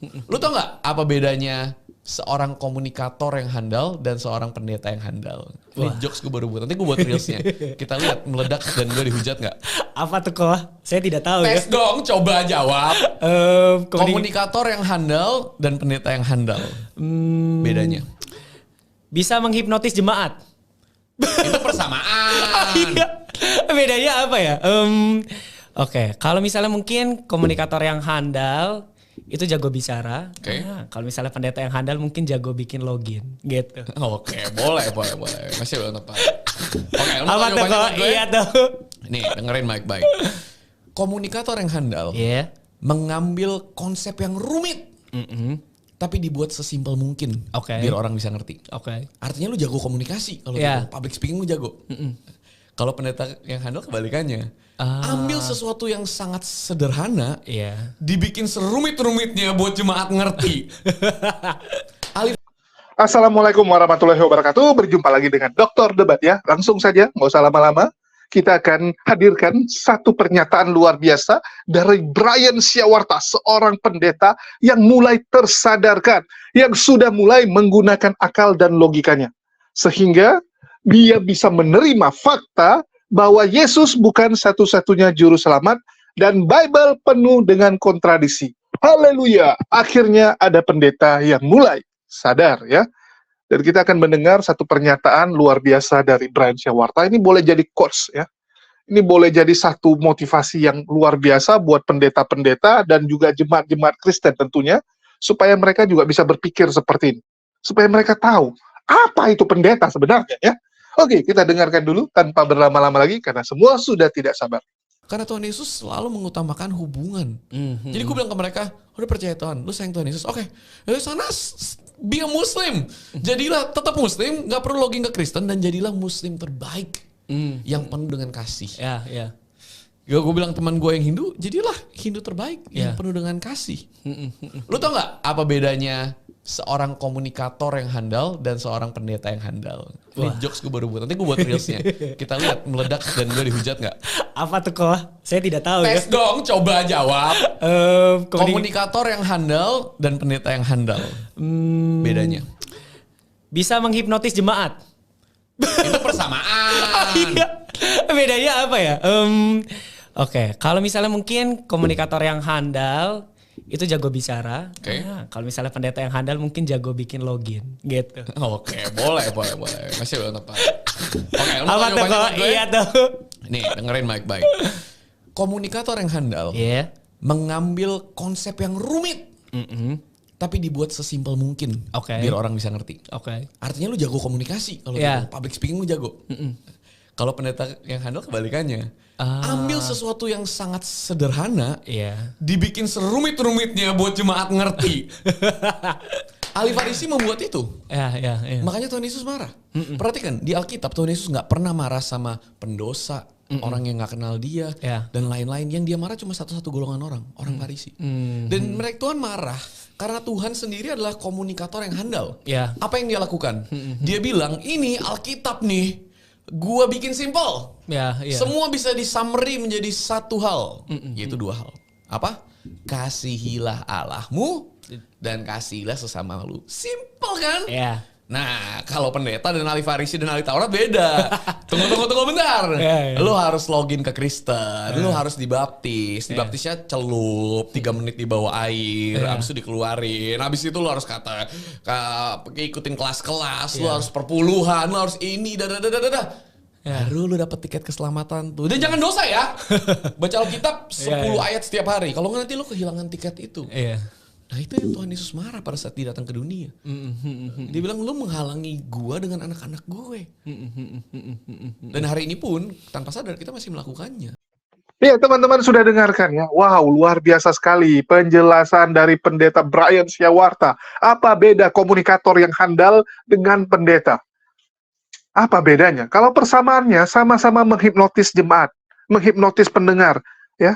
Lu tau nggak apa bedanya seorang komunikator yang handal dan seorang pendeta yang handal? Ini jokes gue baru buat. Nanti gue buat reelsnya. Kita lihat meledak dan gue dihujat nggak? Apa tuh kok? Saya tidak tahu ya. Tes dong, coba jawab. Komunikator yang handal dan pendeta yang handal. Bedanya? Bisa menghipnotis jemaat. Itu persamaan. Iya. Bedanya apa ya? Oke, kalau misalnya mungkin komunikator yang handal itu jago bicara. Oke. Nah, kalau misalnya pendeta yang handal mungkin jago bikin login gitu. Oke, boleh. Masih belum tepat. Oke, lu Apa mau tuh jawabannya kok? buat gue? Iya tuh. Nih, dengerin baik-baik. Komunikator yang handal Iya. mengambil konsep yang rumit, tapi dibuat sesimpel mungkin, Oke. biar orang bisa ngerti. Oke. Artinya lu jago komunikasi, kalau Iya. public speaking lu jago. Kalau pendeta yang handal kebalikannya, ambil sesuatu yang sangat sederhana, Iya. dibikin serumit-rumitnya buat jemaat ngerti. Assalamualaikum warahmatullahi wabarakatuh. Berjumpa lagi dengan Dr. Debat ya. Langsung saja, nggak usah lama-lama. Kita akan hadirkan satu pernyataan luar biasa dari Brian Syawarta, seorang pendeta yang mulai tersadarkan, yang sudah mulai menggunakan akal dan logikanya. Sehingga dia bisa menerima fakta bahwa Yesus bukan satu-satunya juru selamat dan Bible penuh dengan kontradiksi. Haleluya! Akhirnya ada pendeta yang mulai sadar ya. Dan kita akan mendengar satu pernyataan luar biasa dari Brian Syawarta. Ini boleh jadi quotes ya. Ini boleh jadi satu motivasi yang luar biasa buat pendeta-pendeta dan juga jemaat-jemaat Kristen tentunya, supaya mereka juga bisa berpikir seperti ini. Supaya mereka tahu apa itu pendeta sebenarnya ya. Oke, kita dengarkan dulu tanpa berlama-lama lagi karena semua sudah tidak sabar. Karena Tuhan Yesus selalu mengutamakan hubungan. Jadi gue bilang ke mereka, udah percaya Tuhan, lu sayang Tuhan Yesus. Oke, sana be a Muslim. Jadilah tetap Muslim, gak perlu login ke Kristen, dan jadilah Muslim terbaik. Yang penuh dengan kasih. Ya. Gue bilang teman gue yang Hindu, jadilah Hindu terbaik yang penuh dengan kasih. Lu tau gak apa bedanya seorang komunikator yang handal dan seorang pendeta yang handal? Ini jokes gue baru buat. Nanti gue buat reelsnya. Kita lihat meledak dan gue dihujat nggak? Apa tuh kok? Saya tidak tahu ya. Tes dong, coba jawab. Komunikator yang handal dan pendeta yang handal. Bedanya? Bisa menghipnotis jemaat. Itu persamaan. Iya. Bedanya apa ya? Oke, kalau misalnya mungkin komunikator yang handal itu jago bicara. Oke. Nah, kalau misalnya pendeta yang handal mungkin jago bikin login gitu. Oke, boleh. Masih belum tepat. Oke, lu mau Apa tuh jawabannya kok? buat gue? Iya tuh. Nih, dengerin baik-baik. Komunikator yang handal Iya. mengambil konsep yang rumit, tapi dibuat sesimpel mungkin, Oke. biar orang bisa ngerti. Oke. Artinya lu jago komunikasi, kalau Iya. public speaking lu jago. Kalau pendeta yang handal kebalikannya, ambil sesuatu yang sangat sederhana, Iya. dibikin serumit-rumitnya buat jemaat ngerti. Ahli Farisi membuat itu. Ya. Makanya Tuhan Yesus marah. Perhatikan, di Alkitab Tuhan Yesus gak pernah marah sama pendosa, orang yang gak kenal dia, Ya. dan lain-lain. Yang dia marah cuma satu-satu golongan orang Farisi. Dan mereka Tuhan marah karena Tuhan sendiri adalah komunikator yang handal. Ya. Apa yang dia lakukan? Dia bilang, ini Alkitab nih, gua bikin simple. Ya. Semua bisa disummary menjadi satu hal, yaitu dua hal. Apa? Kasihilah Allahmu dan kasihilah sesama lu. Simple kan? Ya. Nah, kalau pendeta dan ahli Farisi dan ahli Taurat beda. Tunggu bentar. Ya. Lu harus login ke Kristen, lu harus dibaptis. Dibaptisnya celup, 3 menit di bawah air, habis itu dikeluarin. Habis itu lu harus ikutin kelas-kelas, lu harus perpuluhan, lu harus ini, baru lu dapet tiket keselamatan tuh. Dan jangan dosa ya. Baca Alkitab 10 ayat setiap hari. Kalau nggak nanti lu kehilangan tiket itu. Iya. Nah itu yang Tuhan Yesus marah pada saat dia datang ke dunia. Dia bilang, lu menghalangi gua dengan anak-anak gue. Dan hari ini pun tanpa sadar kita masih melakukannya. Ya, teman-teman sudah dengarkan ya. Wow, luar biasa sekali penjelasan dari pendeta Brian Syawarta. Apa beda komunikator yang handal dengan pendeta? Apa bedanya? Kalau persamaannya sama-sama menghipnotis jemaat, menghipnotis pendengar, ya.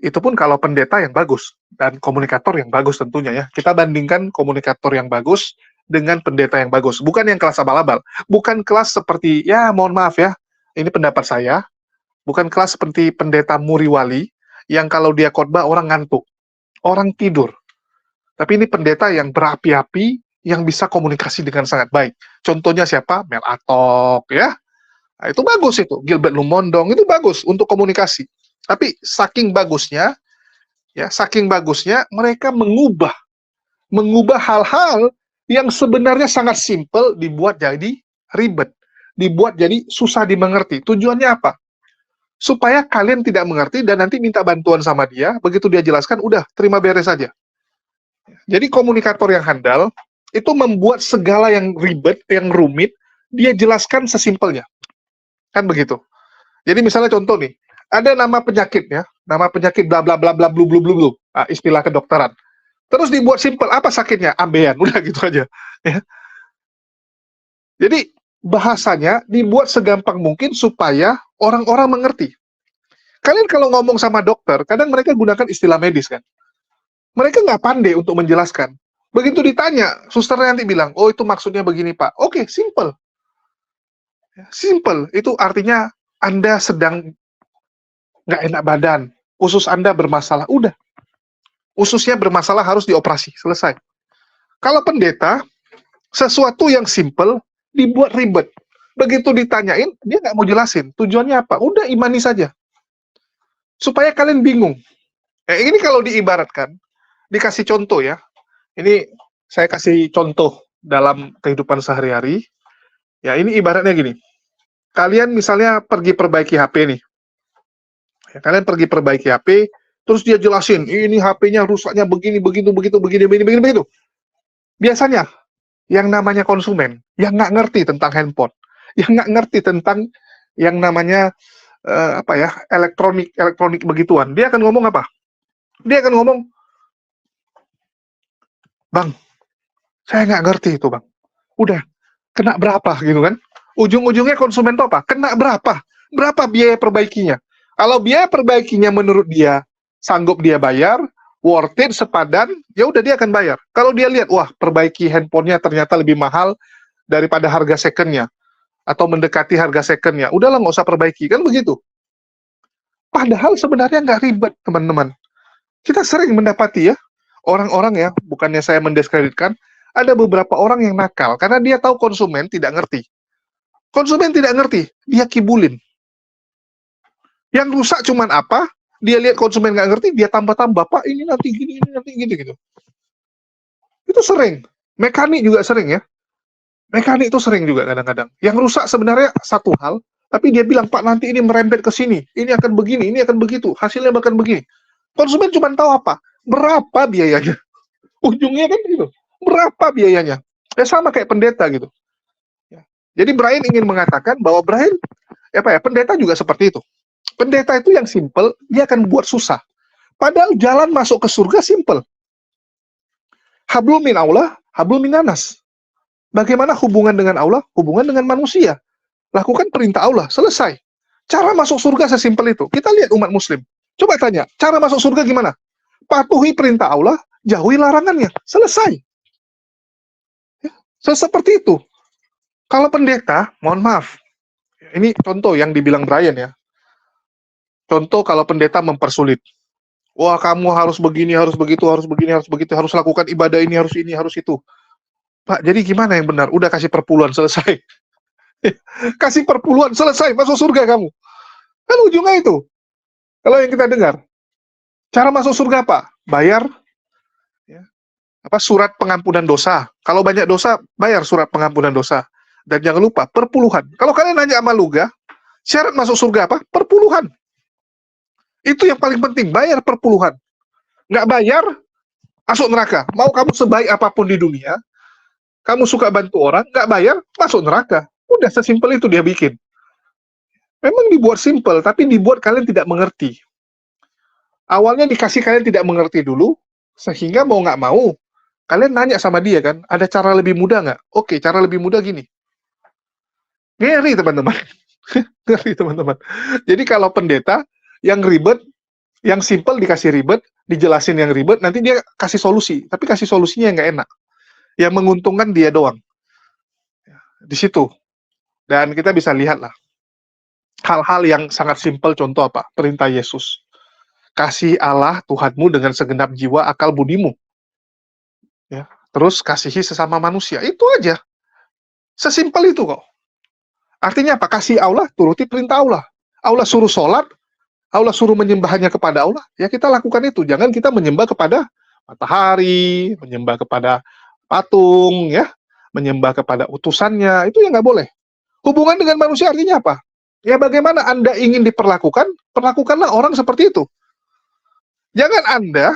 Itu pun kalau pendeta yang bagus dan komunikator yang bagus tentunya ya. Kita bandingkan komunikator yang bagus dengan pendeta yang bagus. Bukan yang kelas abal-abal. Bukan kelas seperti, ya mohon maaf ya, ini pendapat saya. Bukan kelas seperti pendeta Muriwali yang kalau dia khotbah orang ngantuk, orang tidur. Tapi ini pendeta yang berapi-api, yang bisa komunikasi dengan sangat baik. Contohnya siapa? Mel Atok, ya. Nah, itu bagus itu. Gilbert Lumondong, itu bagus untuk komunikasi. Tapi saking bagusnya, mereka mengubah hal-hal yang sebenarnya sangat simpel dibuat jadi ribet, dibuat jadi susah dimengerti. Tujuannya apa? Supaya kalian tidak mengerti dan nanti minta bantuan sama dia, begitu dia jelaskan, udah terima beres saja. Jadi komunikator yang handal itu membuat segala yang ribet, yang rumit, dia jelaskan sesimpelnya. Kan begitu. Jadi misalnya contoh nih, ada nama penyakit ya, nama penyakit bla bla bla bla blu blu blu blu, istilah kedokteran. Terus dibuat simpel, apa sakitnya? Ambeien, udah gitu aja. Ya. Jadi bahasanya dibuat segampang mungkin supaya orang-orang mengerti. Kalian kalau ngomong sama dokter, kadang mereka gunakan istilah medis kan. Mereka nggak pandai untuk menjelaskan. Begitu ditanya, susternya nanti bilang, oh itu maksudnya begini Pak. Oke, simple. Simple, itu artinya Anda sedang nggak enak badan, usus Anda bermasalah, udah. Ususnya bermasalah harus dioperasi, selesai. Kalau pendeta, sesuatu yang simple dibuat ribet. Begitu ditanyain, dia nggak mau jelasin. Tujuannya apa? Udah imani saja. Supaya kalian bingung. Ini kalau diibaratkan, dikasih contoh ya. Ini saya kasih contoh dalam kehidupan sehari-hari. Ya, ini ibaratnya gini. Kalian misalnya pergi perbaiki HP nih. Ya, kalian pergi perbaiki HP, terus dia jelasin, ini HP-nya rusaknya begini, begitu, begitu. Biasanya, yang namanya konsumen, yang nggak ngerti tentang handphone, yang nggak ngerti tentang yang namanya elektronik begituan, dia akan ngomong apa? Dia akan ngomong, Bang, saya nggak ngerti itu Bang. Udah, kena berapa gitu kan? Ujung-ujungnya konsumen itu apa? Kena berapa? Berapa biaya perbaikinya? Kalau biaya perbaikinya menurut dia sanggup dia bayar, worth it sepadan, ya udah dia akan bayar. Kalau dia lihat, wah perbaiki handphonenya ternyata lebih mahal daripada harga secondnya, atau mendekati harga secondnya, udahlah nggak usah perbaiki, kan begitu. Padahal sebenarnya nggak ribet, teman-teman. Kita sering mendapati ya, orang-orang ya, bukannya saya mendiskreditkan, ada beberapa orang yang nakal, karena dia tahu konsumen tidak ngerti. Konsumen tidak ngerti, dia kibulin. Yang rusak cuman apa? Dia lihat konsumen nggak ngerti, dia tambah-tambah, Pak ini nanti gini, ini nanti gini, gitu. Itu sering. Mekanik juga sering ya. Mekanik itu sering juga kadang-kadang. Yang rusak sebenarnya satu hal, tapi dia bilang, Pak nanti ini merembet ke sini, ini akan begini, ini akan begitu, hasilnya bahkan begini. Konsumen cuma tahu apa? Berapa biayanya? Ujungnya kan gitu. Berapa biayanya? Ya sama kayak pendeta gitu. Ya. Jadi Brian ingin mengatakan bahwa pendeta juga seperti itu. Pendeta itu yang simple, dia akan buat susah. Padahal jalan masuk ke surga simple. Hablum min Allah, hablum min nanas. Bagaimana hubungan dengan Allah? Hubungan dengan manusia. Lakukan perintah Allah, selesai. Cara masuk surga sesimpel itu. Kita lihat umat muslim. Coba tanya, cara masuk surga gimana? Patuhi perintah Allah, jauhi larangannya. Selesai. Ya, seperti itu. Kalau pendeta, mohon maaf. Ini contoh yang dibilang Brian ya. Contoh kalau pendeta mempersulit. Wah, kamu harus begini, harus begitu, harus begini, harus begitu, harus lakukan ibadah ini, harus itu. Pak, jadi gimana yang benar? Udah kasih perpuluhan, selesai. Kasih perpuluhan, selesai, masuk surga kamu. Kan ujungnya itu. Kalau yang kita dengar. Cara masuk surga apa? Bayar ya, surat pengampunan dosa. Kalau banyak dosa, bayar surat pengampunan dosa. Dan jangan lupa, perpuluhan. Kalau kalian nanya sama Luga, syarat masuk surga apa? Perpuluhan. Itu yang paling penting, bayar perpuluhan. Nggak bayar, masuk neraka. Mau kamu sebaik apapun di dunia, kamu suka bantu orang, nggak bayar, masuk neraka. Udah sesimpel itu dia bikin. Memang dibuat simpel, tapi dibuat kalian tidak mengerti. Awalnya dikasih kalian tidak mengerti dulu, sehingga mau nggak mau, kalian nanya sama dia kan, ada cara lebih mudah nggak? Oke, cara lebih mudah gini. Ngeri teman-teman. Ngeri teman-teman. Jadi kalau pendeta, yang ribet, yang simple dikasih ribet, dijelasin yang ribet, nanti dia kasih solusi. Tapi kasih solusinya yang nggak enak. Yang menguntungkan dia doang. Di situ. Dan kita bisa lihat lah. Hal-hal yang sangat simple, contoh apa? Perintah Yesus. Kasih Allah Tuhanmu dengan segenap jiwa, akal, budimu. ya. Terus kasihi sesama manusia. Itu aja. Sesimpel itu kok. Artinya apa? Kasih Allah, turuti perintah Allah. Allah suruh sholat, Allah suruh menyembahnya kepada Allah, ya kita lakukan itu. Jangan kita menyembah kepada matahari, menyembah kepada patung, ya, menyembah kepada utusannya. Itu yang nggak boleh. Hubungan dengan manusia artinya apa? Ya bagaimana Anda ingin diperlakukan, perlakukanlah orang seperti itu. Jangan Anda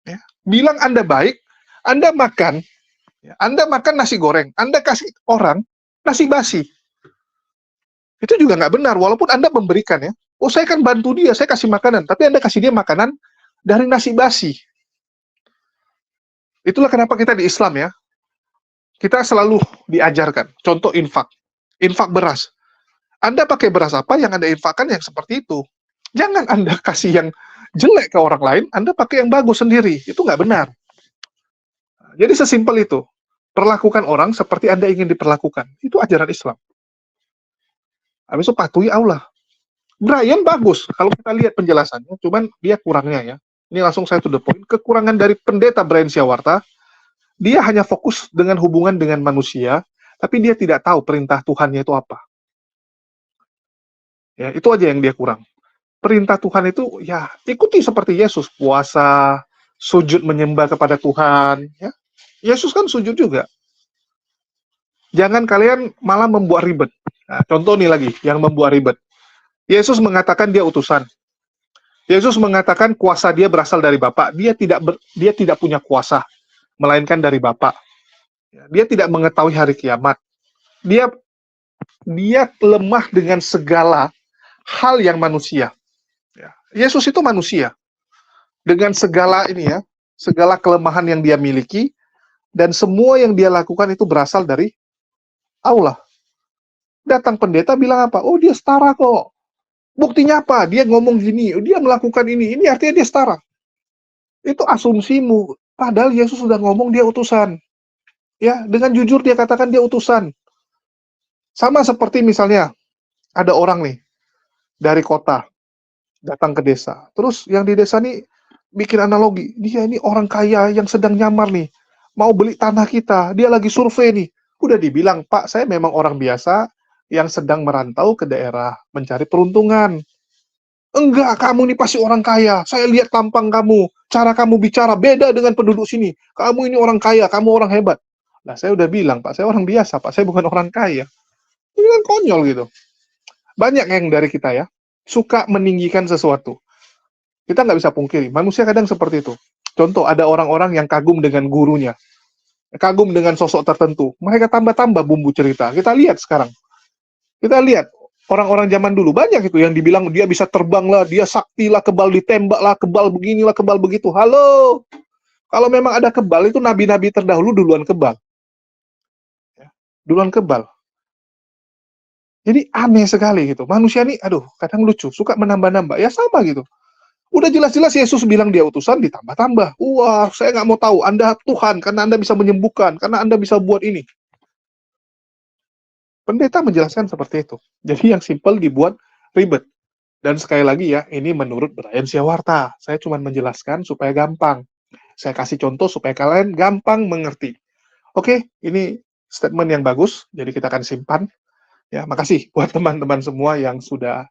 ya, bilang Anda baik, Anda makan nasi goreng, Anda kasih orang nasi basi. Itu juga nggak benar, walaupun Anda memberikan ya. Oh, saya kan bantu dia, saya kasih makanan, tapi Anda kasih dia makanan dari nasi basi. Itulah kenapa kita di Islam ya, kita selalu diajarkan. Contoh infak beras. Anda pakai beras apa, yang Anda infakkan yang seperti itu. Jangan Anda kasih yang jelek ke orang lain, Anda pakai yang bagus sendiri. Itu nggak benar. Jadi sesimpel itu. Perlakukan orang seperti Anda ingin diperlakukan. Itu ajaran Islam. Habis itu patuhi Allah. Brian bagus, kalau kita lihat penjelasannya, cuman dia kurangnya ya. Ini langsung saya to the point. Kekurangan dari pendeta Brian Siawarta, dia hanya fokus dengan hubungan dengan manusia, tapi dia tidak tahu perintah Tuhannya itu apa. Ya, itu aja yang dia kurang. Perintah Tuhan itu ya ikuti seperti Yesus, puasa, sujud menyembah kepada Tuhan, ya. Yesus kan sujud juga. Jangan kalian malah membuat ribet. Nah, contoh nih lagi yang membuat ribet. Yesus mengatakan dia utusan. Yesus mengatakan kuasa dia berasal dari Bapa. Dia tidak punya kuasa melainkan dari Bapa. Dia tidak mengetahui hari kiamat. Dia lemah dengan segala hal yang manusia. Yesus itu manusia dengan segala ini ya, segala kelemahan yang dia miliki, dan semua yang dia lakukan itu berasal dari Allah. Datang pendeta bilang apa? Oh, dia setara kok. Buktinya apa? Dia ngomong gini, dia melakukan ini artinya dia setara. Itu asumsimu. Padahal Yesus sudah ngomong dia utusan. Ya, dengan jujur dia katakan dia utusan. Sama seperti misalnya ada orang nih dari kota datang ke desa. Terus yang di desa nih bikin analogi. Dia ini orang kaya yang sedang nyamar nih. Mau beli tanah kita. Dia lagi survei nih. Udah dibilang, Pak, saya memang orang biasa yang sedang merantau ke daerah mencari peruntungan. Enggak, kamu ini pasti orang kaya. Saya lihat tampang kamu, cara kamu bicara beda dengan penduduk sini. Kamu ini orang kaya, kamu orang hebat. Nah, saya udah bilang, Pak, saya orang biasa, Pak, saya bukan orang kaya. Ini kan konyol gitu. Banyak yang dari kita ya, suka meninggikan sesuatu. Kita nggak bisa pungkiri, manusia kadang seperti itu. Contoh, ada orang-orang yang kagum dengan gurunya, kagum dengan sosok tertentu. Mereka tambah-tambah bumbu cerita. Kita lihat sekarang. Kita lihat orang-orang zaman dulu banyak itu yang dibilang dia bisa terbang lah, dia sakti lah, kebal ditembak lah, kebal beginilah, kebal begitu. Halo, kalau memang ada kebal itu nabi-nabi terdahulu duluan kebal, duluan kebal. Jadi aneh sekali gitu. Manusia nih, aduh, kadang lucu, suka menambah-nambah. Ya sama gitu. Udah jelas-jelas Yesus bilang dia utusan, ditambah-tambah. Wah, saya nggak mau tahu. Anda Tuhan, karena Anda bisa menyembuhkan, karena Anda bisa buat ini. Pendeta menjelaskan seperti itu. Jadi yang simpel dibuat ribet. Dan sekali lagi ya, ini menurut Brian Siawarta. Saya cuma menjelaskan supaya gampang. Saya kasih contoh supaya kalian gampang mengerti. Oke, ini statement yang bagus, jadi kita akan simpan. Ya, makasih buat teman-teman semua yang sudah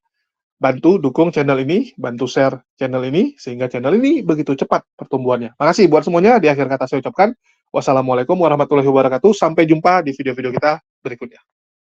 bantu dukung channel ini, bantu share channel ini, sehingga channel ini begitu cepat pertumbuhannya. Makasih buat semuanya. Di akhir kata saya ucapkan, wassalamualaikum warahmatullahi wabarakatuh. Sampai jumpa di video-video kita berikutnya.